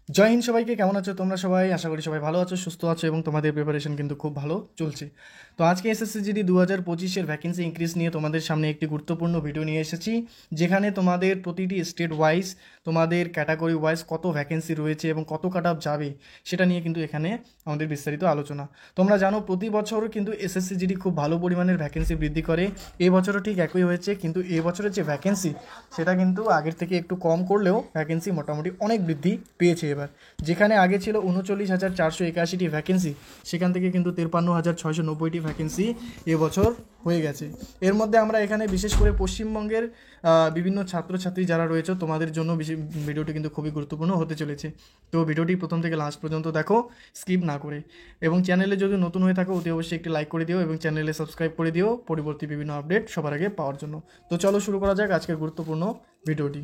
জয় হিন্দ সবাইকে। কেমন আছো তোমরা সবাই? আশা করি সবাই ভালো আছো, সুস্থ আছো এবং তোমাদের প্রিপারেশন কিন্তু খুব ভালো চলছে। তো আজকে এসএসসি জিডি 2025-এর ভ্যাকেন্সি ইনক্রিজ নিয়ে তোমাদের সামনে একটি গুরুত্বপূর্ণ ভিডিও নিয়ে এসেছি, যেখানে তোমাদের প্রতিটি স্টেট ওয়াইজ, তোমাদের ক্যাটাগরি ওয়াইজ কত ভ্যাকেন্সি রয়েছে এবং কত কাট অফ যাবে সেটা নিয়ে কিন্তু এখানে আমাদের বিস্তারিত আলোচনা। তোমরা জানো প্রতি বছর কিন্তু এসএসসি জিডি খুব ভালো পরিমাণের ভ্যাকেন্সি বৃদ্ধি করে। এবছরও ঠিক একই হয়েছে, কিন্তু এবছরের যে ভ্যাকেন্সি সেটা কিন্তু আগের থেকে একটু কম করলেও ভ্যাকেন্সি মোটামুটি অনেক বৃদ্ধি পেয়েছে এবার। যেখানে আগে ছিল 39,481টি ভ্যাকেন্সি, সেখান থেকে কিন্তু 53,690টি ভ্যাকেন্সি এবছর হয়ে গেছে। এর মধ্যে আমরা এখানে বিশেষ করে পশ্চিমবঙ্গের বিভিন্ন ছাত্রছাত্রী যারা রয়েছে তোমাদের জন্য ভিডিওটি কিন্তু খুবই গুরুত্বপূর্ণ হতে চলেছে। তো ভিডিওটি প্রথম থেকে লাস্ট পর্যন্ত দেখো, স্কিপ না করে। এবং চ্যানেলে যদি নতুন হয়ে থাকো অতি অবশ্যই একটি লাইক করে দিও এবং চ্যানেলে সাবস্ক্রাইব করে দিও পরবর্তী বিভিন্ন আপডেট সবার আগে পাওয়ার জন্য। তো চলো শুরু করা যাক আজকের গুরুত্বপূর্ণ ভিডিওটি।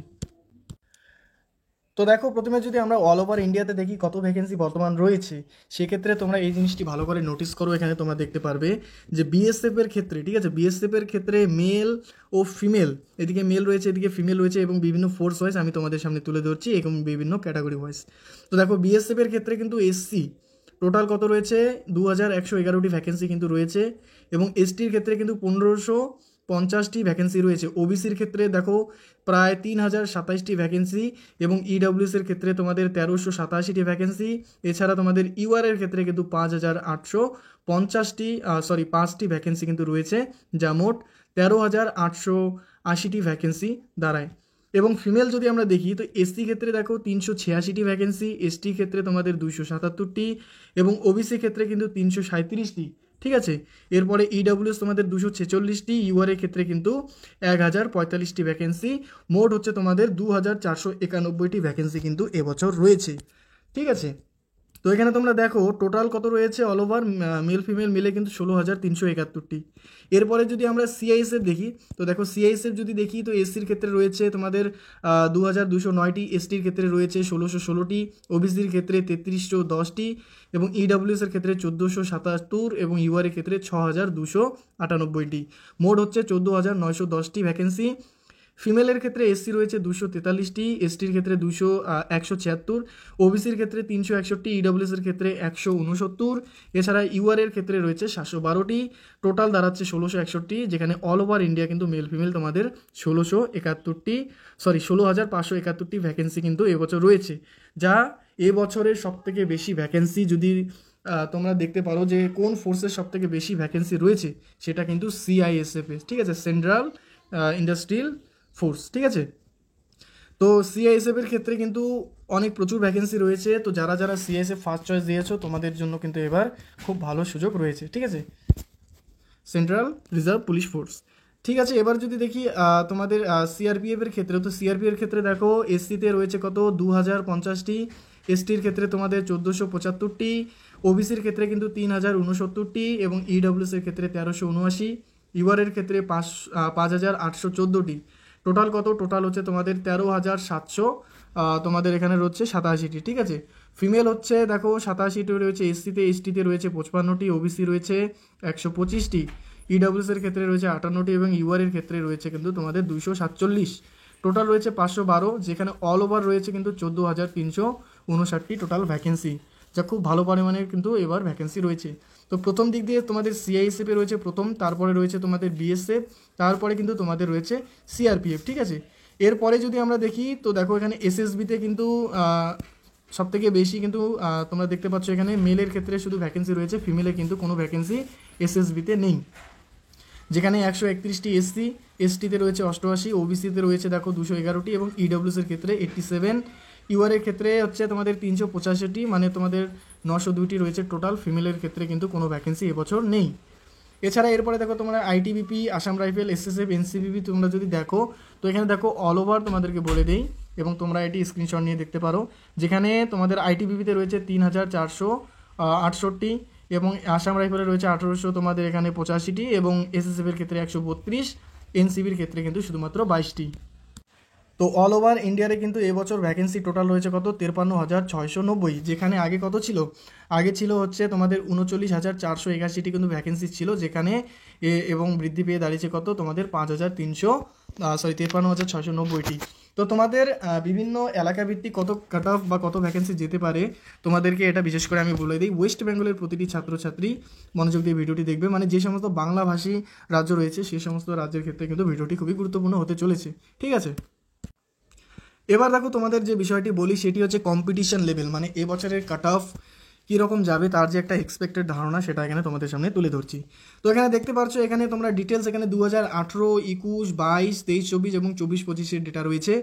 তো দেখো, প্রথমে যদি আমরা অল ওভার ইন্ডিয়াতে দেখি কত ভ্যাকেন্সি বর্তমান রয়েছে, সেক্ষেত্রে তোমরা এই জিনিসটি ভালো করে নোটিস করো। এখানে তোমরা দেখতে পারবে যে বিএসএফ এর ক্ষেত্রে, ঠিক আছে, বিএসএফ এর ক্ষেত্রে মেল ও ফিমেল, এদিকে মেল রয়েছে এদিকে ফিমেল রয়েছে এবং বিভিন্ন ফোর্স ওয়াইজ আমি তোমাদের সামনে তুলে ধরছি এবং বিভিন্ন ক্যাটাগরি ওয়াইজ। তো দেখো বিএসএফ এর ক্ষেত্রে কিন্তু এসসি টোটাল কত রয়েছে, 2111টি ভ্যাকেন্সি কিন্তু রয়েছে এবং এসটির ক্ষেত্রে কিন্তু 1550টি ভ্যাকেন্সি রয়েছে। ওবিসির ক্ষেত্রে দেখো প্রায় 3027টি ভ্যাকেন্সি এবং ইডাব্লিউএসের ক্ষেত্রে তোমাদের 1387টি ভ্যাকেন্সি। এছাড়া তোমাদের ইউআরের ক্ষেত্রে কিন্তু 5টি ভ্যাকেন্সি কিন্তু রয়েছে, যা মোট 13,880টি ভ্যাকেন্সি দাঁড়ায়। এবং ফিমেল যদি আমরা দেখি তো এসসি ক্ষেত্রে দেখো 386টি ভ্যাকেন্সি, এসটি ক্ষেত্রে তোমাদের 277টি এবং ওবিসি ক্ষেত্রে কিন্তু 337টি, ঠিক আছে। এরপরে ইডাব্লিউএস তোমাদের 246টি, ইউআর এর ক্ষেত্রে কিন্তু 1045টি ভ্যাকেন্সি, মোট হচ্ছে তোমাদের 2491টি ভ্যাকেন্সি কিন্তু এবছর রয়েছে, ঠিক আছে। তো এখানে তোমরা দেখো টোটাল কত রয়েছে অল ওভার মেল ফিমেল মিলে কিন্তু 16,371টি। এরপরে যদি আমরা সিআইএসএফ দেখি তো দেখো সিআইএসএফ যদি দেখি তো এসসির ক্ষেত্রে রয়েছে তোমাদের 2,209টি, এসটির ক্ষেত্রে রয়েছে 1,616টি, ওবিসির ক্ষেত্রে 3,310টি এবং ইডাব্লিউএস এর ক্ষেত্রে 1,477 এবং ইউআর এর ক্ষেত্রে 6,298টি। মোট হচ্ছে 14,910টি ভ্যাকেন্সি। ফিমেলের ক্ষেত্রে এসসি রয়েছে 243টি, এসটির ক্ষেত্রে 176, ওবিসির ক্ষেত্রে 361, ইডাব্লিউএস এর ক্ষেত্রে 169, এছাড়া ইউআর এর ক্ষেত্রে রয়েছে 712টি। টোটাল দাঁড়াচ্ছে 1661, যেখানে অল ওভার ইন্ডিয়া কিন্তু মেল ফিমেল তোমাদের 16,571টি ভ্যাকেন্সি কিন্তু এবছর রয়েছে, যা এবছরের সবথেকে বেশি ভ্যাকেন্সি। যদি তোমরা দেখতে পারো যে কোন ফোর্সের সবথেকে বেশি ভ্যাকেন্সি রয়েছে, সেটা কিন্তু সিআইএসএফ, ঠিক আছে, সেন্ট্রাল ইন্ডাস্ট্রিয়াল ফোর্স, ঠিক আছে। তো সিআইএসএফ এর ক্ষেত্রে কিন্তু অনেক প্রচুর ভ্যাকেন্সি রয়েছে। তো যারা যারা সিআইএসএফ ফার্স্ট চয়েস দিয়েছো তোমাদের জন্য কিন্তু এবার খুব ভালো সুযোগ রয়েছে, ঠিক আছে, সেন্ট্রাল রিজার্ভ পুলিশ ফোর্স। ঠিক আছে, এবার যদি দেখি তোমাদের সিআরপিএফ এর ক্ষেত্রে, তো সিআরপিএফ এর ক্ষেত্রে দেখো এসসিতে রয়েছে কত 2,050টি, এসটির ক্ষেত্রে তোমাদের 1,475টি, ওবিসির ক্ষেত্রে কিন্তু 3,069টি এবং ইডাব্লিউএস এর ক্ষেত্রে 1,379, ইউআর এর ক্ষেত্রে 5,814টি। টোটাল কত, টোটাল হচ্ছে তোমাদের 13,700, তোমাদের এখানে রয়েছে 87টি, ঠিক আছে। ফিমেল হচ্ছে দেখো 87টি রয়েছে এসসিতে, এসটিতে রয়েছে 55টি, ওবিসি রয়েছে 125টি, ইডাব্লিউএস এর ক্ষেত্রে রয়েছে 58টি এবং ইউআর এর ক্ষেত্রে রয়েছে কিন্তু তোমাদের 247। টোটাল রয়েছে 512, যেখানে অল ওভার রয়েছে কিন্তু 14,359টি টোটাল ভ্যাকেন্সি, যা খুব ভালো পরিমাণের কিন্তু এবার ভ্যাকেন্সি রয়েছে। তো প্রথম দিক দিয়ে তোমাদের সিআইএসএফে রয়েছে প্রথম, তারপরে রয়েছে তোমাদের বিএসএফ, তারপরে কিন্তু তোমাদের রয়েছে সিআরপিএফ, ঠিক আছে। এরপরে যদি আমরা দেখি তো দেখো এখানে এসএসবিতে কিন্তু সবথেকে বেশি কিন্তু তোমরা দেখতে পাচ্ছ এখানে মেলের ক্ষেত্রে শুধু ভ্যাকেন্সি রয়েছে, ফিমেলে কিন্তু কোনো ভ্যাকেন্সি এসএসবিতে নেই। যেখানে 131টি এসসি, এসটিতে রয়েছে 88, ওবিসিতে রয়েছে দেখো 211টি এবং ইডাব্লিউএস এর ক্ষেত্রে 87, ইউআর এর ক্ষেত্রে হচ্ছে তোমাদের 385, মানে তোমাদের 902টি রয়েছে টোটাল। ফিমেলের ক্ষেত্রে কিন্তু কোনো ভ্যাকেন্সি এবছর নেই। এছাড়া এরপরে দেখো তোমরা আইটিবিপি, আসাম রাইফেল, এসএসএফ, এনসিবিপি তোমরা যদি দেখো তো এখানে দেখো অল ওভার তোমাদেরকে বলে দেই এবং তোমরা এটি স্ক্রিনশট নিয়ে দেখতে পারো। যেখানে তোমাদের আইটিবিপিতে রয়েছে 3,468 এবং আসাম রাইফেলে রয়েছে 1800 তোমাদের এখানে 85টি এবং এসএসএফের ক্ষেত্রে 132, এনসিবির ক্ষেত্রে কিন্তু শুধুমাত্র 22টি। তো অল ওভার ইন্ডিয়ারে কিন্তু এবছর ভ্যাকেন্সি টোটাল রয়েছে কত, 53,690, যেখানে আগে কত ছিল, আগে ছিল হচ্ছে তোমাদের 39,481টি কিন্তু ভ্যাকেন্সি ছিল, যেখানে এবং বৃদ্ধি পেয়ে দাঁড়িয়েছে কত তোমাদের 53,690টি। তো তোমাদের বিভিন্ন এলাকা ভিত্তিক কত কাট অফ বা কত ভ্যাকেন্সি যেতে পারে তোমাদেরকে এটা বিশেষ করে আমি বলে দিই। ওয়েস্ট বেঙ্গলের প্রতিটি ছাত্রছাত্রী মনোযোগ দিয়ে ভিডিওটি দেখবে, মানে যে সমস্ত বাংলাভাষী রাজ্য রয়েছে সেই সমস্ত রাজ্যের ক্ষেত্রে কিন্তু ভিডিওটি খুবই গুরুত্বপূর্ণ হতে চলেছে, ঠিক আছে। এবার দেখো তোমাদের যে বিষয়টি বলি সেটি হচ্ছে কম্পিটিশন লেভেল, মানে এবছরের কাট অফ কীরকম যাবে তার যে একটা এক্সপেক্টেড ধারণা সেটা এখানে তোমাদের সামনে তুলে ধরছি। তো এখানে দেখতে পাচ্ছ এখানে তোমরা ডিটেলস এখানে 2018, 21, 22, 23, 24 এবং 24, 25-এর ডেটা রয়েছে।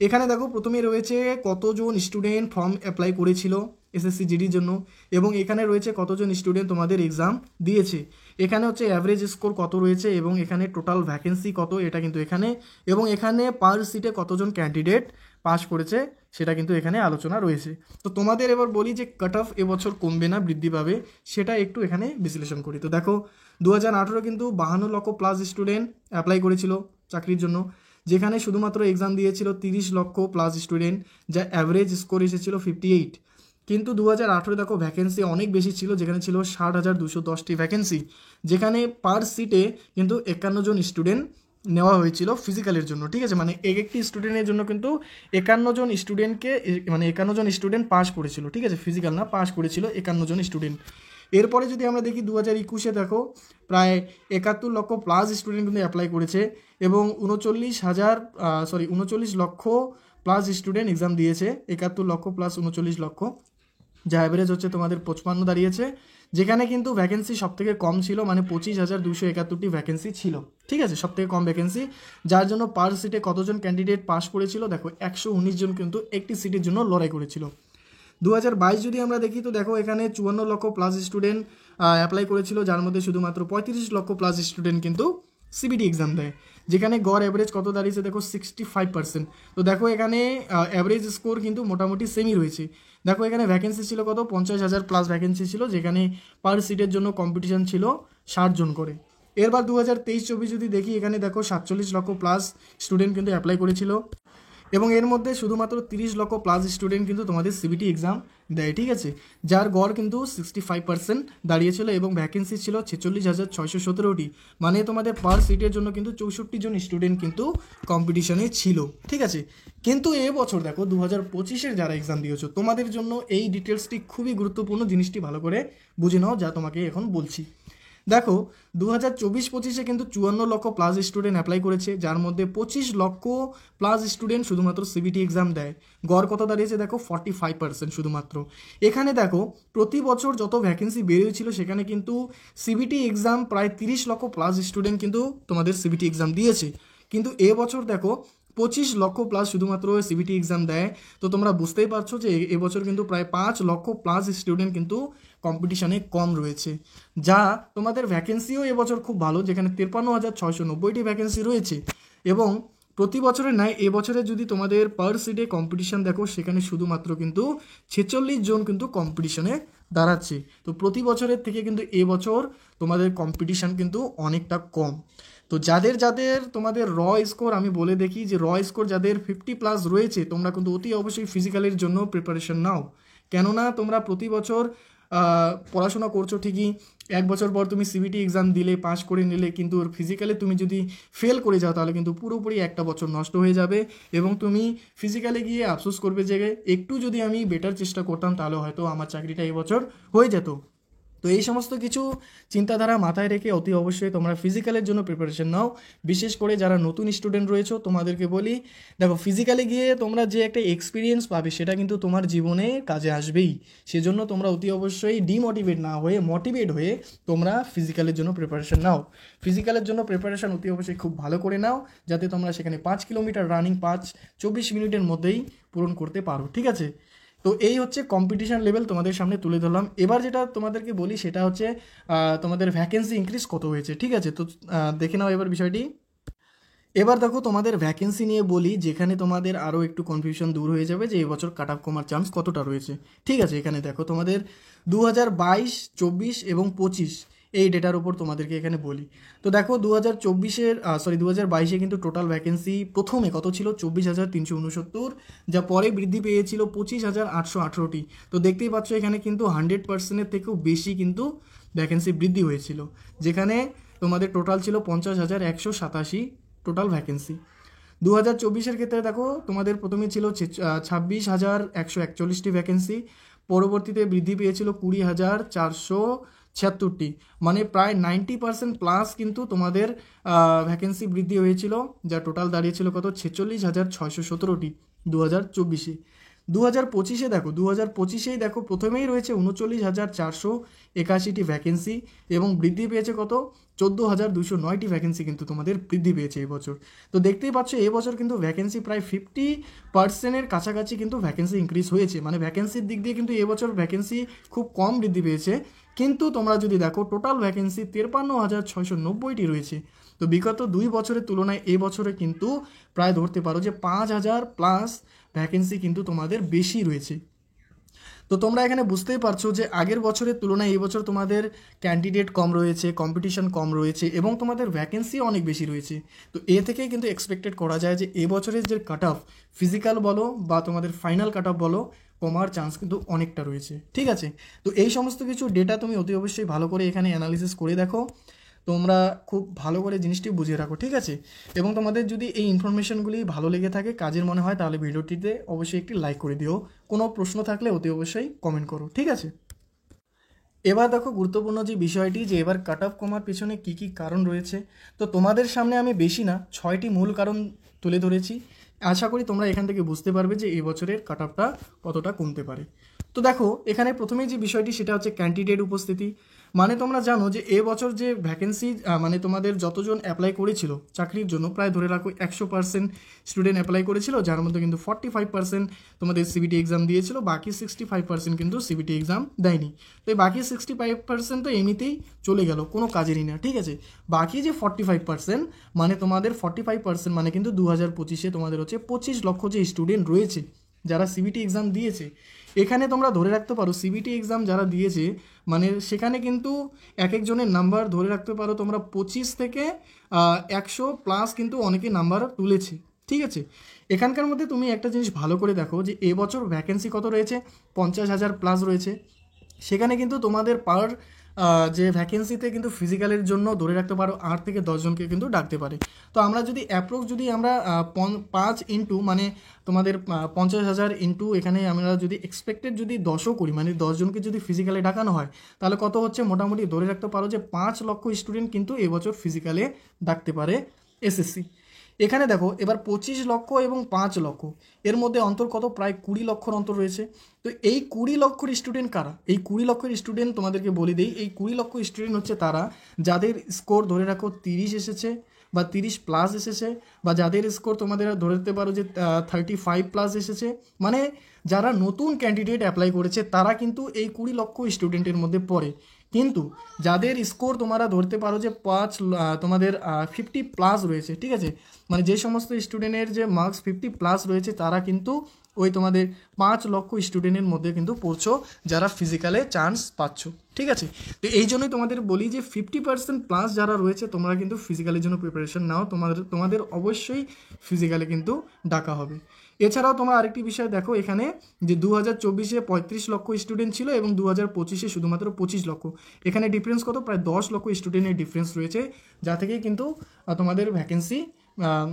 এখানে দেখো প্রথমে রয়েছে কতজন স্টুডেন্ট ফর্ম অ্যাপ্লাই করেছিল এসএসসি জিডির জন্য, এবং এখানে রয়েছে কতজন স্টুডেন্ট তোমাদের এক্সাম দিয়েছে। এখানে হচ্ছে অ্যাভারেজ স্কোর কত রয়েছে এবং এখানে টোটাল ভ্যাকেন্সি কত এটা কিন্তু এখানে, এবং এখানে পার সিটে কতজন ক্যান্ডিডেট পাস করেছে সেটা কিন্তু এখানে আলোচনা রয়েছে। তো তোমাদের এবার বলি যে কাট অফ এবছর কমবে না বৃদ্ধি পাবে সেটা একটু এখানে বিশ্লেষণ করি। তো দেখো 2018 কিন্তু 52 লক্ষ প্লাস স্টুডেন্ট অ্যাপ্লাই করেছিল চাকরির জন্য, যেখানে শুধুমাত্র এক্সাম দিয়েছিল 30 লক্ষ প্লাস স্টুডেন্ট, যা অ্যাভারেজ স্কোর এসেছিল 58। কিন্তু 2018 দেখো ভ্যাকেন্সি অনেক বেশি ছিল, যেখানে ছিল 60,210টি ভ্যাকেন্সি, যেখানে পার সিটে কিন্তু 51 জন স্টুডেন্ট নেওয়া হয়েছিল ফিজিক্যালের জন্য, ঠিক আছে। মানে একটি স্টুডেন্টের জন্য কিন্তু 51 জন স্টুডেন্টকে, মানে 51 জন স্টুডেন্ট পাস করেছিল, ঠিক আছে, ফিজিক্যাল না, পাস করেছিল 51 জন স্টুডেন্ট। এরপরে যদি আমরা দেখি 2021-এ দেখো প্রায় 71 লক্ষ প্লাস স্টুডেন্ট কিন্তু অ্যাপ্লাই করেছে এবং 39 লক্ষ প্লাস স্টুডেন্ট এক্সাম দিয়েছে। 71 লক্ষ প্লাস 39 লক্ষ, যা অ্যাভারেজ হচ্ছে তোমাদের 55 দাঁড়িয়েছে, যেখানে কিন্তু ভ্যাকেন্সি সবথেকে কম ছিল, মানে 25,271টি ভ্যাকেন্সি ছিল, ঠিক আছে, সবথেকে কম ভ্যাকেন্সি, যার জন্য পার সিটে কতজন ক্যান্ডিডেট পাস করেছিল দেখো 119 জন কিন্তু একটি সিটের জন্য লড়াই করেছিল। 2022 যদি আমরা দেখি তো দেখো এখানে 54 লক্ষ প্লাস স্টুডেন্ট অ্যাপ্লাই করেছিল, যার মধ্যে শুধুমাত্র 35 লক্ষ প্লাস স্টুডেন্ট কিন্তু সিবিটি এক্সাম দেয়, যেখানে গড় অ্যাভারেজ কত দাঁড়িয়েছে দেখো 65%। তো দেখো এখানে অ্যাভারেজ স্কোর কিন্তু মোটামুটি সেমই রয়েছে। দেখো এখানে ভ্যাকেন্সি ছিল কত 50,000 প্লাস ভ্যাকেন্সি ছিল, যেখানে পার সিটের জন্য কম্পিটিশন ছিল 60 জন করে। এরবার 2023-24 যদি দেখি এখানে দেখো 47 লক্ষ প্লাস স্টুডেন্ট কিন্তু অ্যাপ্লাই করেছিল, এবং এর মধ্যে শুধুমাত্র 30 লক্ষ প্লাস স্টুডেন্ট কিন্তু তোমাদের সিবিটি এক্সাম দেয়, ঠিক আছে, যার গড় কিন্তু 65% দাঁড়িয়েছিল এবং ভ্যাকেন্সি ছিল 46,617টি, মানে তোমাদের পার সিটের জন্য কিন্তু 64 জন স্টুডেন্ট কিন্তু কম্পিটিশনে ছিল, ঠিক আছে। কিন্তু এবছর দেখো 2025-এর যারা এক্সাম দিয়েছো তোমাদের জন্য এই ডিটেলসটি খুবই গুরুত্বপূর্ণ, জিনিসটি ভালো করে বুঝে নাও যা তোমাকে এখন বলছি। দেখো 2024-25-এ কিন্তু 54 লক্ষ প্লাস স্টুডেন্ট অ্যাপ্লাই করেছে, যার মধ্যে 25 লক্ষ প্লাস স্টুডেন্ট শুধুমাত্র সিবিটি এক্সাম দেয়। গড় কত দাঁড়িয়েছে দেখো 45% শুধুমাত্র। এখানে দেখো প্রতি বছর যত ভ্যাকেন্সি বেরিয়েছিল সেখানে কিন্তু সিবিটি এক্সাম প্রায় 30 লক্ষ প্লাস স্টুডেন্ট কিন্তু তোমাদের সিবিটি এক্সাম দিয়েছে, কিন্তু এবছর দেখো 25 লক্ষ প্লাস শুধুমাত্র সিবিটি এক্সাম দেয়। তো তোমরা বুঝতেই পারছো যে এবছর কিন্তু প্রায় 5 লক্ষ প্লাস স্টুডেন্ট কিন্তু কম্পিটিশানে কম রয়েছে, যা তোমাদের ভ্যাকেন্সিও এবছর খুব ভালো, যেখানে 53,690টি ভ্যাকেন্সি রয়েছে। এবং প্রতি বছরের নয় এবছরে যদি তোমাদের পার সিটে কম্পিটিশান দেখো সেখানে শুধুমাত্র কিন্তু 46 জন কিন্তু কম্পিটিশনে দাঁড়াচ্ছে। তো প্রতি বছরের থেকে কিন্তু এবছর তোমাদের কম্পিটিশান কিন্তু অনেকটা কম। তো যাদের যাদের তোমাদের র স্কোর আমি বলে দেখি যে র স্কোর যাদের 50+ রয়েছে তোমরা কিন্তু অতি অবশ্যই ফিজিক্যালের জন্য প্রিপারেশন নাও, কেননা তোমরা প্রতি বছর পড়াশোনা করছো ঠিকই, এক বছর পর তুমি সিবিটি এক্সাম দিলে পাস করে নিলে, কিন্তু ফিজিক্যালে তুমি যদি ফেল করে যাও তাহলে কিন্তু পুরোপুরি একটা বছর নষ্ট হয়ে যাবে এবং তুমি ফিজিক্যালে গিয়ে আফসোস করবে যে একটু যদি আমি বেটার চেষ্টা করতাম তাহলে হয়তো আমার চাকরিটা এবছর হয়ে যেত। তো এই সমস্ত কিছু চিন্তাধারা মাথায় রেখে অতি অবশ্যই তোমরা ফিজিক্যালের জন্য প্রিপারেশন নাও। বিশেষ করে যারা নতুন স্টুডেন্ট রয়েছো তোমাদেরকে বলি, দেখো ফিজিক্যালে গিয়ে তোমরা যে একটা এক্সপিরিয়েন্স পাবে সেটা কিন্তু তোমার জীবনে কাজে আসবেই, সেজন্য তোমরা অতি অবশ্যই ডিমোটিভেট না হয়ে মোটিভেট হয়ে তোমরা ফিজিক্যালের জন্য প্রিপারেশন নাও। ফিজিক্যালের জন্য প্রিপারেশন অতি অবশ্যই খুব ভালো করে নাও, যাতে তোমরা সেখানে 5 কিলোমিটার রানিং 24 মিনিটের মধ্যেই পূরণ করতে পারো, ঠিক আছে। তো এই হচ্ছে কম্পিটিশান লেভেল তোমাদের সামনে তুলে ধরলাম। এবার যেটা তোমাদেরকে বলি সেটা হচ্ছে তোমাদের ভ্যাকেন্সি ইনক্রিজ কত হয়েছে, ঠিক আছে। তো দেখে নাও এবার বিষয়টি। এবার দেখো তোমাদের ভ্যাকেন্সি নিয়ে বলি, যেখানে তোমাদের আরও একটু কনফিউশন দূর হয়ে যাবে যে এবছর কাট অফ কমার চান্স কতটা রয়েছে, ঠিক আছে। এখানে দেখো তোমাদের 2022, 24 এবং 25 এই ডেটার উপর তোমাদেরকে এখানে বলি। তো দেখো 2022-এ কিন্তু টোটাল ভ্যাকেন্সি প্রথমে কত ছিল 24,369, যা পরে বৃদ্ধি পেয়েছিল 25,818টি। তো দেখতেই পাচ্ছ এখানে কিন্তু 100%-এর থেকেও বেশি কিন্তু ভ্যাকেন্সি বৃদ্ধি হয়েছিল, যেখানে তোমাদের টোটাল ছিল 50,187 টোটাল ভ্যাকেন্সি। 2024-এর ক্ষেত্রে দেখো তোমাদের প্রথমে ছিল 26,141টি ভ্যাকেন্সি, পরবর্তীতে বৃদ্ধি পেয়েছিল 20,476টি, মানে প্রায় 90% প্লাস কিন্তু তোমাদের ভ্যাকেন্সি বৃদ্ধি হয়েছিল, যা টোটাল দাঁড়িয়েছিল কত 46,617টি 2024-এ। 2025-এ দেখো 2025-এই দেখো প্রথমেই রয়েছে 39,481টি ভ্যাকেন্সি এবং বৃদ্ধি পেয়েছে কত 14,209টি ভ্যাকেন্সি কিন্তু তোমাদের বৃদ্ধি পেয়েছে এবছর। তো দেখতেই পাচ্ছ এবছর কিন্তু ভ্যাকেন্সি প্রায় 50%-এর কাছাকাছি কিন্তু ভ্যাকেন্সি ইনক্রিজ হয়েছে, মানে ভ্যাকেন্সির দিক দিয়ে কিন্তু এবছর ভ্যাকেন্সি খুব কম বৃদ্ধি পেয়েছে, কিন্তু তোমরা যদি দেখো টোটাল ভ্যাকেন্সি 53,690টি রয়েছে। তো বিগত 2 বছরের তুলনায় এবছরে কিন্তু প্রায় ধরতে পারো যে 5,000 প্লাস ভ্যাকেন্সি কিন্তু তোমাদের বেশি রয়েছে। তো তোমরা এখানে বুঝতেই পারছো যে আগের বছরের তুলনায় এই বছর তোমাদের ক্যান্ডিডেট কম রয়েছে, কম্পিটিশন কম রয়েছে এবং তোমাদের ভ্যাকেন্সি অনেক বেশি রয়েছে। তো এ থেকেই কিন্তু এক্সপেক্টেড করা যায় যে এবছরের যে কাট অফ ফিজিক্যাল বলো বা তোমাদের ফাইনাল কাট অফ বলো কমার চান্স কিন্তু অনেকটা রয়েছে। ঠিক আছে, তো এই সমস্ত কিছু ডেটা তুমি অতি অবশ্যই ভালো করে এখানে অ্যানালিসিস করে দেখো, তোমরা খুব ভালো করে জিনিসটি বুঝিয়ে রাখো। ঠিক আছে, এবং তোমাদের যদি এই ইনফরমেশনগুলি ভালো লেগে থাকে, কাজের মনে হয়, তাহলে ভিডিওটিতে অবশ্যই একটি লাইক করে দিও। কোনো প্রশ্ন থাকলে অতি অবশ্যই কমেন্ট করো। ঠিক আছে, এবার দেখো গুরুত্বপূর্ণ যে বিষয়টি, যে এবার কাট অফ কমার পিছনে কী কী কারণ রয়েছে। তো তোমাদের সামনে আমি বেশি না 6টি মূল কারণ তুলে ধরেছি। আশা করি তোমরা এখান থেকে বুঝতে পারবে যে এই বছরের কাট অফটা কতটা কমতে পারে। তো দেখো এখানে প্রথমেই যে বিষয়টি সেটা হচ্ছে ক্যান্ডিডেট উপস্থিতি। মানে তোমরা জানো যে এবছর যে ভ্যাকেন্সি মানে তোমাদের যতজন অ্যাপ্লাই করেছিল চাকরির জন্য, প্রায় ধরে রাখো 100% স্টুডেন্ট অ্যাপ্লাই করেছিল, যার মধ্যে কিন্তু 45% তোমাদের সিবিটি এক্সাম দিয়েছিল, বাকি 65% কিন্তু সিবিটি এক্সাম দেয়নি। তো এই বাকি 65% তো এমনিতেই চলে গেল, কোনো কাজেরই না। ঠিক আছে, বাকি যে 45% মানে তোমাদের 45% মানে কিন্তু 2025-এ তোমাদের হচ্ছে 25 লক্ষ যে স্টুডেন্ট রয়েছে যারা সিবিটি এক্সাম দিয়েছে। এখানে তোমরা ধরে রাখতে পারো সিবিটি এক্সাম যারা দিয়েছে মানে সেখানে কিন্তু এক একজনের নাম্বার ধরে রাখতে পারো তোমরা 25 থেকে 100 প্লাস কিন্তু অনেকে নাম্বার তুলেছে। ঠিক আছে, এখানকার মধ্যে তুমি একটা জিনিস ভালো করে দেখো যে এবছর ভ্যাকেন্সি কত রয়েছে, 50,000 প্লাস রয়েছে। সেখানে কিন্তু তোমাদের পার যে ভ্যাকেন্সিতে কিন্তু ফিজিক্যালের জন্য ধরে রাখতে পারো 8 থেকে 10 জনকে কিন্তু ডাকতে পারে। তো আমরা যদি অ্যাপ্রক্স যদি আমরা 5 ইন্টু মানে তোমাদের 50,000 ইন্টু এখানে আমরা যদি এক্সপেক্টেড যদি 10ও করি, মানে 10 জনকে যদি ফিজিক্যালে ডাকানো হয়, তাহলে কত হচ্ছে, মোটামুটি ধরে রাখতে পারো যে 5 লক্ষ স্টুডেন্ট কিন্তু এবছর ফিজিক্যালে ডাকতে পারে এসএসসি। এখানে দেখো এবার 25 লক্ষ এবং 5 লক্ষ এর মধ্যে অন্তর কত, প্রায় 20 লক্ষর অন্তর রয়েছে। তো এই 20 লক্ষর স্টুডেন্ট কারা? এই 20 লক্ষের স্টুডেন্ট তোমাদেরকে বলে দিই, এই 20 লক্ষ স্টুডেন্ট হচ্ছে তারা যাদের স্কোর ধরে রাখো 30 এসেছে বা 30 প্লাস এসেছে, বা যাদের স্কোর তোমাদের ধরতে পারো যে 35 প্লাস এসেছে, মানে যারা নতুন ক্যান্ডিডেট অ্যাপ্লাই করেছে তারা কিন্তু এই 20 লক্ষ স্টুডেন্টের মধ্যে পড়ে। কিন্তু যাদের স্কোর তোমরা ধরতে পারো যে তোমাদের 50 প্লাস রয়েছে, ঠিক আছে, মানে যে সমস্ত স্টুডেন্টের যে মার্কস 50 প্লাস রয়েছে তারা কিন্তু ওই তোমাদের 5 লক্ষ স্টুডেন্টের মধ্যে কিন্তু পড়ছো যারা ফিজিক্যালে চান্স পাচ্ছ। ঠিক আছে, তো এই জন্যই তোমাদের বলি যে 50% প্লাস যারা রয়েছে তোমরা কিন্তু ফিজিক্যালের জন্য প্রিপারেশন নাও, তোমাদের অবশ্যই ফিজিক্যালে কিন্তু ডাকা হবে। এছাড়াও তোমরা আরেকটি বিষয় দেখো এখানে যে 2024-এ 35 লক্ষ স্টুডেন্ট ছিল এবং 2025-এ শুধুমাত্র 25 লক্ষ, এখানে ডিফারেন্স কত, প্রায় 10 লক্ষ স্টুডেন্টের ডিফারেন্স রয়েছে, যা থেকে কিন্তু তোমাদের ভ্যাকেন্সি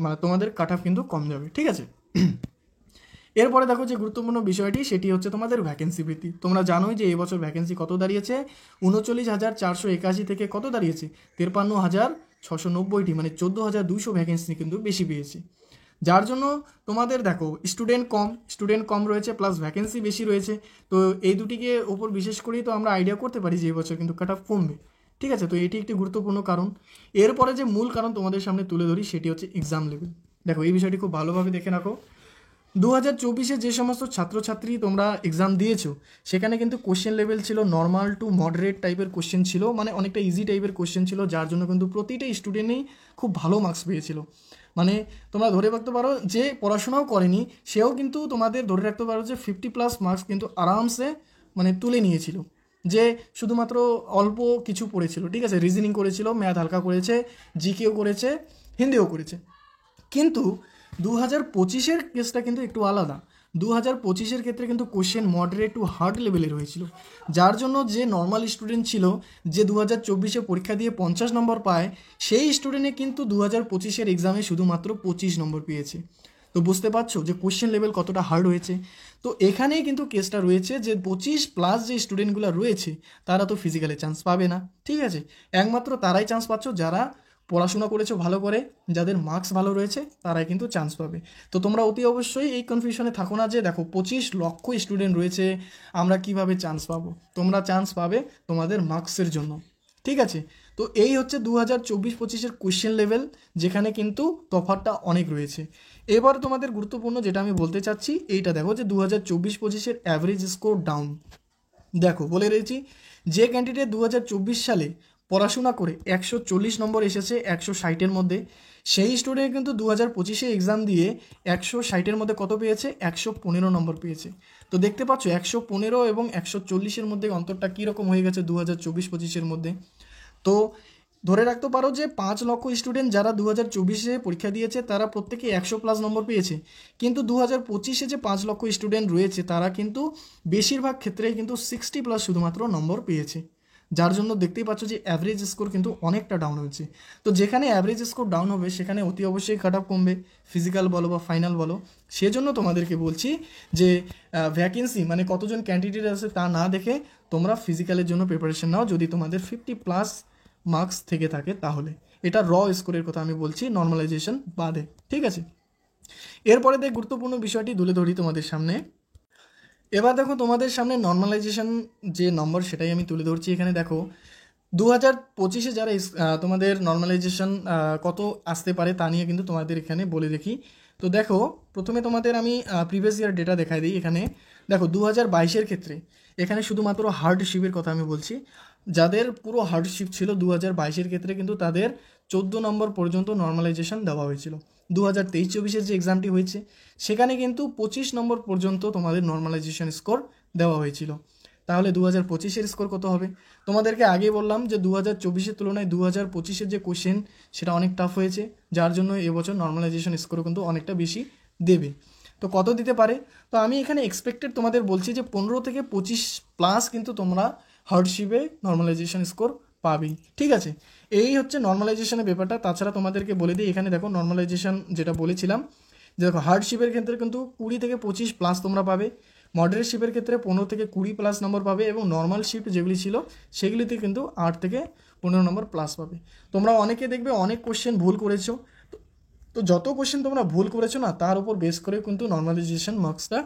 মানে তোমাদের কাট অফ কিন্তু কম যাবে। ঠিক আছে, এরপরে দেখো যে গুরুত্বপূর্ণ বিষয়টি সেটি হচ্ছে তোমাদের ভ্যাকেন্সি বৃদ্ধি। তোমরা জানোই যে এবছর ভ্যাকেন্সি কত দাঁড়িয়েছে, 39,481 থেকে কত দাঁড়িয়েছে 53,690টি, মানে 14,200 ভ্যাকেন্সি কিন্তু বেশি পেয়েছে, যার জন্য তোমাদের দেখো স্টুডেন্ট কম রয়েছে প্লাস ভ্যাকেন্সি বেশি রয়েছে। তো এই দুটিকে ওপর বিশেষ করেই তো আমরা আইডিয়া করতে পারি যে এবছর কিন্তু কাট অফ কমবে। ঠিক আছে, তো এটি একটি গুরুত্বপূর্ণ কারণ। এরপরে যে মূল কারণ তোমাদের সামনে তুলে ধরি সেটি হচ্ছে এক্সাম লেভেল। দেখো এই বিষয়টি খুব ভালোভাবে দেখে রাখো। 2024-এ যে সমস্ত ছাত্রছাত্রী তোমরা এক্সাম দিয়েছো সেখানে কিন্তু কোশ্চেন লেভেল ছিল নর্মাল টু মডারেট টাইপের কোশ্চেন ছিল, মানে অনেকটা ইজি টাইপের কোশ্চেন ছিল, যার জন্য কিন্তু প্রতিটা স্টুডেন্টই খুব ভালো মার্কস পেয়েছিল। মানে তোমরা ধরে রাখতে পারো যে পড়াশোনাও করেনি সেও কিন্তু তোমাদের ধরে রাখতে পারো যে 50 প্লাস মার্কস কিন্তু আরামসে মানে তুলে নিয়েছিল, যে শুধুমাত্র অল্প কিছু পড়েছিল। ঠিক আছে, রিজনিং করেছিল, ম্যাথ হালকা করেছে, জিকেও করেছে, হিন্দিও করেছে। কিন্তু 2025-এর কেসটা কিন্তু একটু আলাদা। 2025-এর ক্ষেত্রে কিন্তু কোশ্চেন মডারেট টু হার্ড লেভেলের হয়েছিল, যার জন্য যে নর্মাল স্টুডেন্ট ছিল যে 2024-এ পরীক্ষা দিয়ে 50 নম্বর পায়, সেই স্টুডেন্টে কিন্তু 2025-এর এক্সামে শুধুমাত্র 25 নম্বর পেয়েছে। তো বুঝতে পারছো যে কোশ্চেন লেভেল কতটা হার্ড হয়েছে। তো এখানেই কিন্তু কেসটা রয়েছে যে 25+ যে স্টুডেন্টগুলো রয়েছে তারা তো ফিজিক্যালে চান্স পাবে না, ঠিক আছে। একমাত্র তারাই চান্স পাচ্ছ যারা পড়াশোনা করেছো ভালো করে, যাদের মার্কস ভালো রয়েছে, তারাই কিন্তু চান্স পাবে। তো তোমরা অতি অবশ্যই এই কনফিউশনে থাকো না যে দেখো 25 লক্ষ স্টুডেন্ট রয়েছে, আমরা কিভাবে চান্স পাবো। তোমরা চান্স পাবে তোমাদের মার্কসের জন্য, ঠিক আছে। তো এই হচ্ছে 2024-25-এর কোশ্চেন লেভেল, যেখানে কিন্তু তফাৎটা অনেক রয়েছে। এবার তোমাদের গুরুত্বপূর্ণ যেটা আমি বলতে চাচ্ছি এইটা দেখো যে 2024-25-এর অ্যাভারেজ স্কোর ডাউন। দেখো বলে রয়েছি, যে ক্যান্ডিডেট 2024 সালে পড়াশোনা করে 140 নম্বর এসেছে 160-এর মধ্যে, সেই স্টুডেন্ট কিন্তু 2025-এ এক্সাম দিয়ে 160-এর মধ্যে কত পেয়েছে, 115 নম্বর পেয়েছে। তো দেখতে পাচ্ছ 115 এবং 140-এর মধ্যে অন্তরটা কীরকম হয়ে গেছে 2024-25-এর মধ্যে। তো ধরে রাখতে পারো যে 5 লক্ষ স্টুডেন্ট যারা 2024-এ পরীক্ষা দিয়েছে তারা প্রত্যেকে 100+ নম্বর পেয়েছে, কিন্তু 2025-এ যে 5 লক্ষ স্টুডেন্ট রয়েছে তারা কিন্তু বেশিরভাগ ক্ষেত্রেই কিন্তু 60+ শুধুমাত্র নম্বর পেয়েছে, যার জন্য দেখতেই পাচ্ছ যে অ্যাভারেজ স্কোর কিন্তু অনেকটা ডাউন হয়েছে। তো যেখানে অ্যাভারেজ স্কোর ডাউন হবে সেখানে অতি অবশ্যই কাট অফ কমবে, ফিজিক্যাল বলো বা ফাইনাল বলো। সেজন্য তোমাদেরকে বলছি যে ভ্যাকেন্সি মানে কতজন ক্যান্ডিডেট আছে তা না দেখে তোমরা ফিজিক্যালের জন্য প্রিপারেশন নাও, যদি তোমাদের 50+ মার্কস থেকে থাকে তাহলে। এটা র স্কোরের কথা আমি বলছি, নর্মালাইজেশন বাদে, ঠিক আছে। এরপরে দেখ গুরুত্বপূর্ণ বিষয়টি তুলে ধরি তোমাদের সামনে। এবার দেখো তোমাদের সামনে নর্মালাইজেশন যে নম্বর সেটাই আমি তুলে ধরছি। এখানে দেখো 2025-এ যারা তোমাদের নর্মালাইজেশন কত আসতে পারে তা নিয়ে কিন্তু তোমাদের এখানে বলে দেখি। তো দেখো প্রথমে তোমাদের আমি প্রিভিয়াস ইয়ার ডেটা দেখাই দিই। এখানে দেখো 2022-এর ক্ষেত্রে এখানে শুধুমাত্র হার্ডশিপের কথা আমি বলছি, যাদের পুরো হার্ডশিপ ছিল 2022-এর ক্ষেত্রে কিন্তু তাদের 14 নম্বর পর্যন্ত নর্মালাইজেশন দেওয়া হয়েছিল। 2023-24-এর যে এক্সামটি হয়েছে সেখানে কিন্তু 25 নম্বর পর্যন্ত তোমাদের নর্মালাইজেশন স্কোর দেওয়া হয়েছিল। তাহলে 2025-এর স্কোর কত হবে? তোমাদেরকে আগেই বললাম যে 2024-এর তুলনায় 2025-এর যে কোশ্চেন সেটা অনেক টাফ হয়েছে, যার জন্য এবছর নর্মালাইজেশন স্কোরও কিন্তু অনেকটা বেশি দেবে। তো কত দিতে পারে? তো আমি এখানে এক্সপেক্টেড তোমাদের বলছি যে 15 থেকে 25+ কিন্তু তোমরা হার্ডশিপে নর্মালাইজেশন স্কোর পাবেই, ঠিক আছে। এই হচ্ছে নর্মালাইজেশনের ব্যাপারটা। তাছাড়া তোমাদেরকে বলে দিই, এখানে দেখো নর্মালাইজেশন যেটা বলেছিলাম যে দেখো হার্ডশিপের ক্ষেত্রে কিন্তু 20 থেকে 25+ তোমরা পাবে, মডারেট শিপের ক্ষেত্রে 15 থেকে 20+ নম্বর পাবে, এবং নর্মাল শিফট যেগুলি ছিল সেগুলিতে কিন্তু 8 থেকে 15 নম্বর প্লাস পাবে। তোমরা অনেকে দেখবে অনেক কোশ্চেন ভুল করেছো, তো যত কোশ্চেন তোমরা ভুল করেছো না তার উপর বেস করে কিন্তু নর্মালাইজেশন মার্কসটা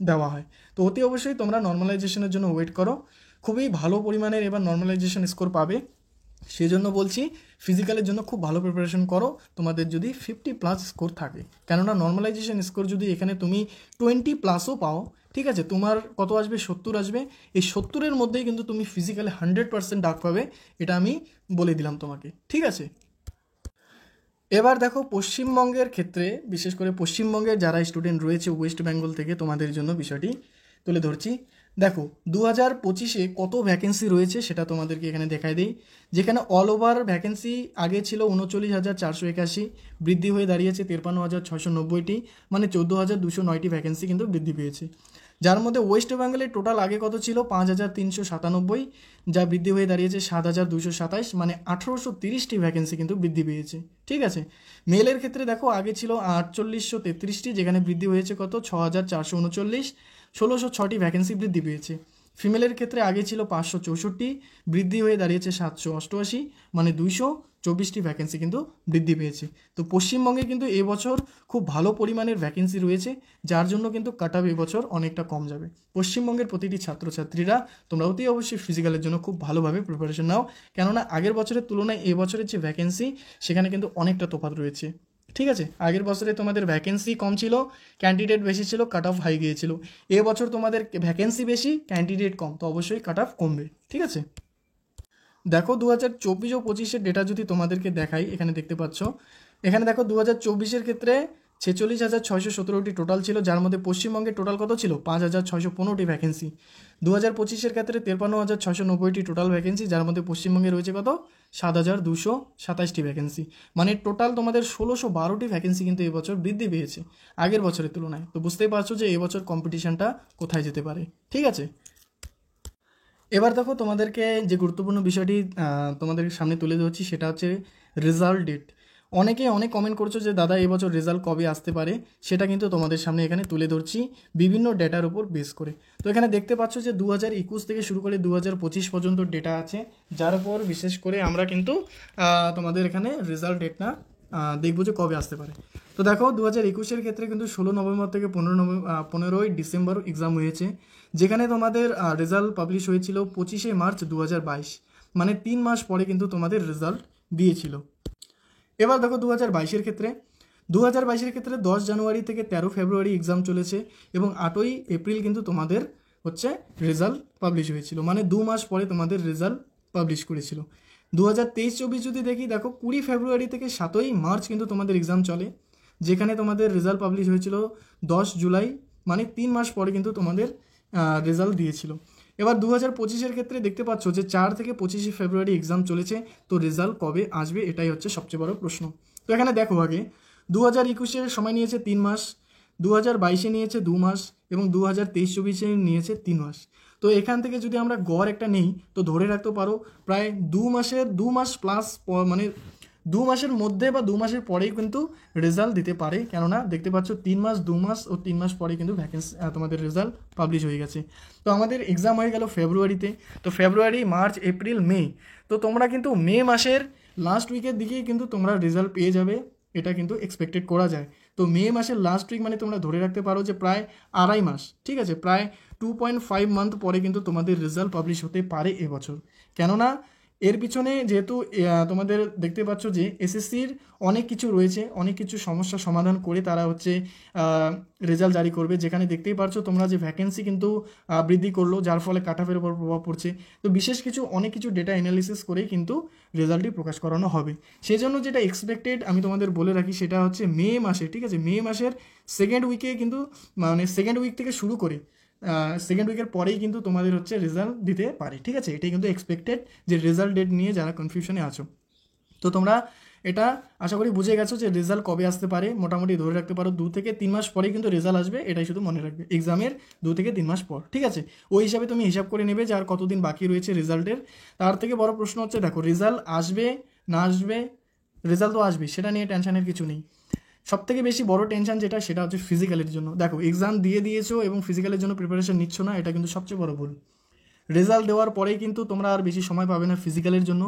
দেওয়া হয়। তো অতি অবশ্যই তোমরা নর্মালাইজেশনের জন্য ওয়েট করো, খুবই ভালো পরিমাণের এবার নর্মালাইজেশন স্কোর পাবে। সেই জন্য বলছি ফিজিক্যালের জন্য খুব ভালো প্রিপারেশন করো তোমাদের যদি 50+ স্কোর থাকে, কেননা নর্মালাইজেশন স্কোর যদি এখানে তুমি 20+ও পাও, ঠিক আছে, তোমার কত আসবে, 70 আসবে। এই 70-এর মধ্যেই কিন্তু তুমি ফিজিক্যালে 100% ডাক পাবে, এটা আমি বলে দিলাম তোমাকে, ঠিক আছে। এবার দেখো পশ্চিমবঙ্গের ক্ষেত্রে, বিশেষ করে পশ্চিমবঙ্গের যারা স্টুডেন্ট রয়েছে ওয়েস্ট বেঙ্গল থেকে, তোমাদের জন্য বিষয়টি তুলে ধরছি। দেখো 2025-এ কত ভ্যাকেন্সি রয়েছে সেটা তোমাদেরকে এখানে দেখাই দিই। যেখানে অল ওভার ভ্যাকেন্সি আগে ছিল 39,481, বৃদ্ধি হয়ে দাঁড়িয়েছে 53,690টি, মানে 14,209টি ভ্যাকেন্সি কিন্তু বৃদ্ধি পেয়েছে। যার মধ্যে ওয়েস্ট বেঙ্গলের টোটাল আগে কত ছিল, 5,397, যা বৃদ্ধি হয়ে দাঁড়িয়েছে 7,227, মানে 1,830টি ভ্যাকেন্সি কিন্তু বৃদ্ধি পেয়েছে, ঠিক আছে। মেলের ক্ষেত্রে দেখো আগে ছিল 4,833টি, যেখানে বৃদ্ধি হয়েছে কত, 6,439, 1,606টি ভ্যাকেন্সি বৃদ্ধি পেয়েছে। ফিমেলের ক্ষেত্রে আগে ছিল 564, বৃদ্ধি হয়ে দাঁড়িয়েছে 788, মানে 224টি ভ্যাকেন্সি কিন্তু বৃদ্ধি পেয়েছে। তো পশ্চিমবঙ্গে কিন্তু এবছর খুব ভালো পরিমাণের ভ্যাকেন্সি রয়েছে, যার জন্য কিন্তু কাট অফ এবছর অনেকটা কম যাবে। পশ্চিমবঙ্গের প্রতিটি ছাত্রছাত্রীরা তোমরা অতি অবশ্যই ফিজিক্যালের জন্য খুব ভালোভাবে প্রিপারেশন নাও, কেননা আগের বছরের তুলনায় এবছরের যে ভ্যাকেন্সি সেখানে কিন্তু অনেকটা তফাৎ রয়েছে, ঠিক আছে। আগের বছরে তোমাদের ভ্যাকেন্সি কম ছিল, ক্যান্ডিডেট বেশি ছিল, কাট অফ হাই গিয়েছিল। এবছর তোমাদের ভ্যাকেন্সি বেশি, ক্যান্ডিডেট কম, তো অবশ্যই কাট অফ কমবে, ঠিক আছে। দেখো 2024 ও 25-এর ডেটা যদি তোমাদেরকে দেখাই, এখানে দেখতে পাচ্ছ, এখানে দেখো 2024-এর ক্ষেত্রে 46,617টি টোটাল ছিল, যার মধ্যে পশ্চিমবঙ্গের টোটাল কত ছিল? 5,615টি ভ্যাকেন্সি। 2025-এর ক্ষেত্রে 53,690টি টোটাল ভ্যাকেন্সি, যার মধ্যে পশ্চিমবঙ্গে রয়েছে কত? 7,227টি ভ্যাকেন্সি। মানে টোটাল তোমাদের 1,612টি ভ্যাকেন্সি কিন্তু এবছর বৃদ্ধি পেয়েছে আগের বছরের তুলনায়। তো বুঝতেই পারছো যে এবছর কম্পিটিশনটা কোথায় যেতে পারে। ঠিক আছে, এবার দেখো তোমাদেরকে যে গুরুত্বপূর্ণ বিষয়টি তোমাদের সামনে তুলে ধরছি সেটা হচ্ছে রেজাল্ট ডেট। অনেকে অনেক কমেন্ট করছো যে দাদা এবছর রেজাল্ট কবে আসতে পারে, সেটা কিন্তু তোমাদের সামনে এখানে তুলে ধরছি বিভিন্ন ডেটার উপর বেস করে। তো এখানে দেখতে পাচ্ছ যে 2021 থেকে শুরু করে 2025 পর্যন্ত ডেটা আছে, যার উপর বিশেষ করে আমরা কিন্তু তোমাদের এখানে রেজাল্ট ডেটটা দেখবো যে কবে আসতে পারে। তো দেখো 2021-এর ক্ষেত্রে কিন্তু 16 নভেম্বর থেকে 15ই ডিসেম্বর এক্সাম হয়েছে, যেখানে তোমাদের রেজাল্ট পাবলিশ হয়েছিল 25শে মার্চ 2022, মানে 3 মাস পরে কিন্তু তোমাদের রেজাল্ট দিয়েছিল। এবার দেখো 2022-এর ক্ষেত্রে 10 জানুয়ারি থেকে 13 ফেব্রুয়ারি এক্সাম চলেছে এবং 8ই এপ্রিল কিন্তু তোমাদের হচ্ছে রেজাল্ট পাবলিশ হয়েছিল, মানে 2 মাস পরে তোমাদের রেজাল্ট পাবলিশ করেছিল। 2023-24 যদি দেখি, দেখো 20 ফেব্রুয়ারি থেকে 7ই মার্চ কিন্তু তোমাদের এক্সাম চলে, যেখানে তোমাদের রেজাল্ট পাবলিশ হয়েছিল 10 জুলাই, মানে 3 মাস পরে কিন্তু তোমাদের রেজাল্ট দিয়েছিল। এবার 2025-এর ক্ষেত্রে দেখতে পাচ্ছ যে 4 থেকে 25 ফেব্রুয়ারি এক্সাম চলেছে, তো রেজাল্ট কবে আসবে এটাই হচ্ছে সবচেয়ে বড় প্রশ্ন। তো এখানে দেখো আগে 2021-এর সময় নিয়েছে 3 মাস, 2022-এ নিয়েছে 2 মাস এবং 2023-24-এ নিয়েছে 3 মাস। তো এখান থেকে যদি আমরা গড় একটা নেই তো ধরে রাখতে পারো প্রায় 2 মাস প্লাস, মানে 2 মাসের মধ্যে বা 2 মাসের পরেই কিন্তু রেজাল্ট দিতে পারে, কেননা দেখতে পাচ্ছ 3 মাস 2 মাস ও 3 মাস পরে কিন্তু ভ্যাকেন্সি তোমাদের রেজাল্ট পাবলিশ হয়ে গেছে। তো আমাদের এক্সাম হয়ে গেল ফেব্রুয়ারিতে, তো ফেব্রুয়ারি, মার্চ, এপ্রিল, মে, তো তোমরা কিন্তু মে মাসের লাস্ট উইকের দিকেই কিন্তু তোমরা রেজাল্ট পেয়ে যাবে, এটা কিন্তু এক্সপেক্টেড করা যায়। তো মে মাসের লাস্ট উইক মানে তোমরা ধরে রাখতে পারো যে প্রায় 2.5 মাস, ঠিক আছে, প্রায় 2.5 মান্থ পরে কিন্তু তোমাদের রেজাল্ট পাবলিশ হতে পারে এবছর। কেননা এর পিছনে যেহেতু তোমাদের দেখতে পাচ্ছ যে এসএসসির অনেক কিছু রয়েছে, অনেক কিছু সমস্যা সমাধান করে তারা হচ্ছে রেজাল্ট জারি করবে, যেখানে দেখতেই পারছো তোমরা যে ভ্যাকেন্সি কিন্তু বৃদ্ধি করলো, যার ফলে কাট অফের উপর প্রভাব পড়ছে। তো বিশেষ কিছু অনেক কিছু ডেটা অ্যানালিসিস করেই কিন্তু রেজাল্টটি প্রকাশ করানো হবে। সেই জন্য যেটা এক্সপেক্টেড আমি তোমাদের বলে রাখি সেটা হচ্ছে মে মাসে, ঠিক আছে, মে মাসের সেকেন্ড উইকে কিন্তু, মানে সেকেন্ড উইক থেকে শুরু করে সেকেন্ড উইকের পরেই কিন্তু তোমাদের হচ্ছে রেজাল্ট দিতে পারে, ঠিক আছে, এটাই কিন্তু এক্সপেক্টেড যে রেজাল্ট ডেট নিয়ে যারা কনফিউশনে আছো। তো তোমরা এটা আশা করি বুঝে গেছো যে রেজাল্ট কবে আসতে পারে, মোটামুটি ধরে রাখতে পারো 2 থেকে 3 মাস পরেই কিন্তু রেজাল্ট আসবে, এটাই শুধু মনে রাখবে, এক্সামের 2 থেকে 3 মাস পর, ঠিক আছে। ওই হিসাবে তুমি হিসাব করে নেবে যে আর কতদিন বাকি রয়েছে রেজাল্টের। তার থেকে বড় প্রশ্ন হচ্ছে দেখো রেজাল্ট আসবে না আসবে, রেজাল্ট তো আসবে, সেটা নিয়ে টেনশনের কিছু নেই। সবথেকে বেশি বড় টেনশন যেটা সেটা হচ্ছে ফিজিক্যালের জন্য। দেখো এক্সাম দিয়ে দিয়েছো এবং ফিজিক্যালের জন্য প্রিপারেশন নিচ্ছ না, এটা কিন্তু সবচেয়ে বড় ভুল। রেজাল্ট দেওয়ার পরেই কিন্তু তোমরা আর বেশি সময় পাবে না ফিজিক্যালের জন্য,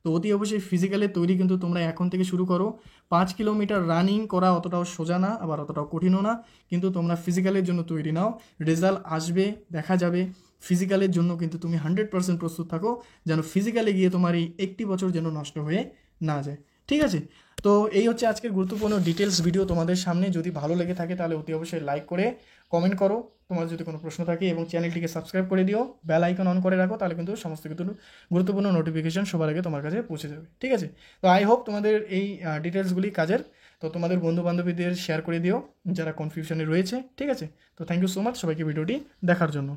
তো অতি অবশ্যই ফিজিক্যালের তৈরি কিন্তু তোমরা এখন থেকে শুরু করো। 5 কিলোমিটার রানিং করা অতটাও সোজা না, আবার অতটাও কঠিনও না, কিন্তু তোমরা ফিজিক্যালের জন্য তৈরি নাও। রেজাল্ট আসবে, দেখা যাবে, ফিজিক্যালের জন্য কিন্তু তুমি 100% প্রস্তুত থাকো, যেন ফিজিক্যালে গিয়ে তোমার এই 1টি বছর যেন নষ্ট হয়ে না যায়, ঠিক আছে। তো এই হচ্ছে আজকের গুরুত্বপূর্ণ ডিটেলস ভিডিও তোমাদের সামনে। যদি ভালো লেগে থাকে তাহলে অতি অবশ্যই লাইক করে কমেন্ট করো তোমার যদি কোনো প্রশ্ন থাকে, এবং চ্যানেলটিকে সাবস্ক্রাইব করে দিও, বেল আইকন অন করে রাখো, তাহলে কিন্তু সমস্ত কিছু গুরুত্বপূর্ণ নোটিফিকেশন সবার আগে তোমার কাছে পৌঁছে যাবে, ঠিক আছে। তো আই হোপ তোমাদের এই ডিটেলসগুলি কাজের, তো তোমাদের বন্ধু বান্ধবীদের শেয়ার করে দিও যারা কনফিউশনে রয়েছে, ঠিক আছে। তো থ্যাংক ইউ সো মাচ সবাইকে ভিডিওটি দেখার জন্য।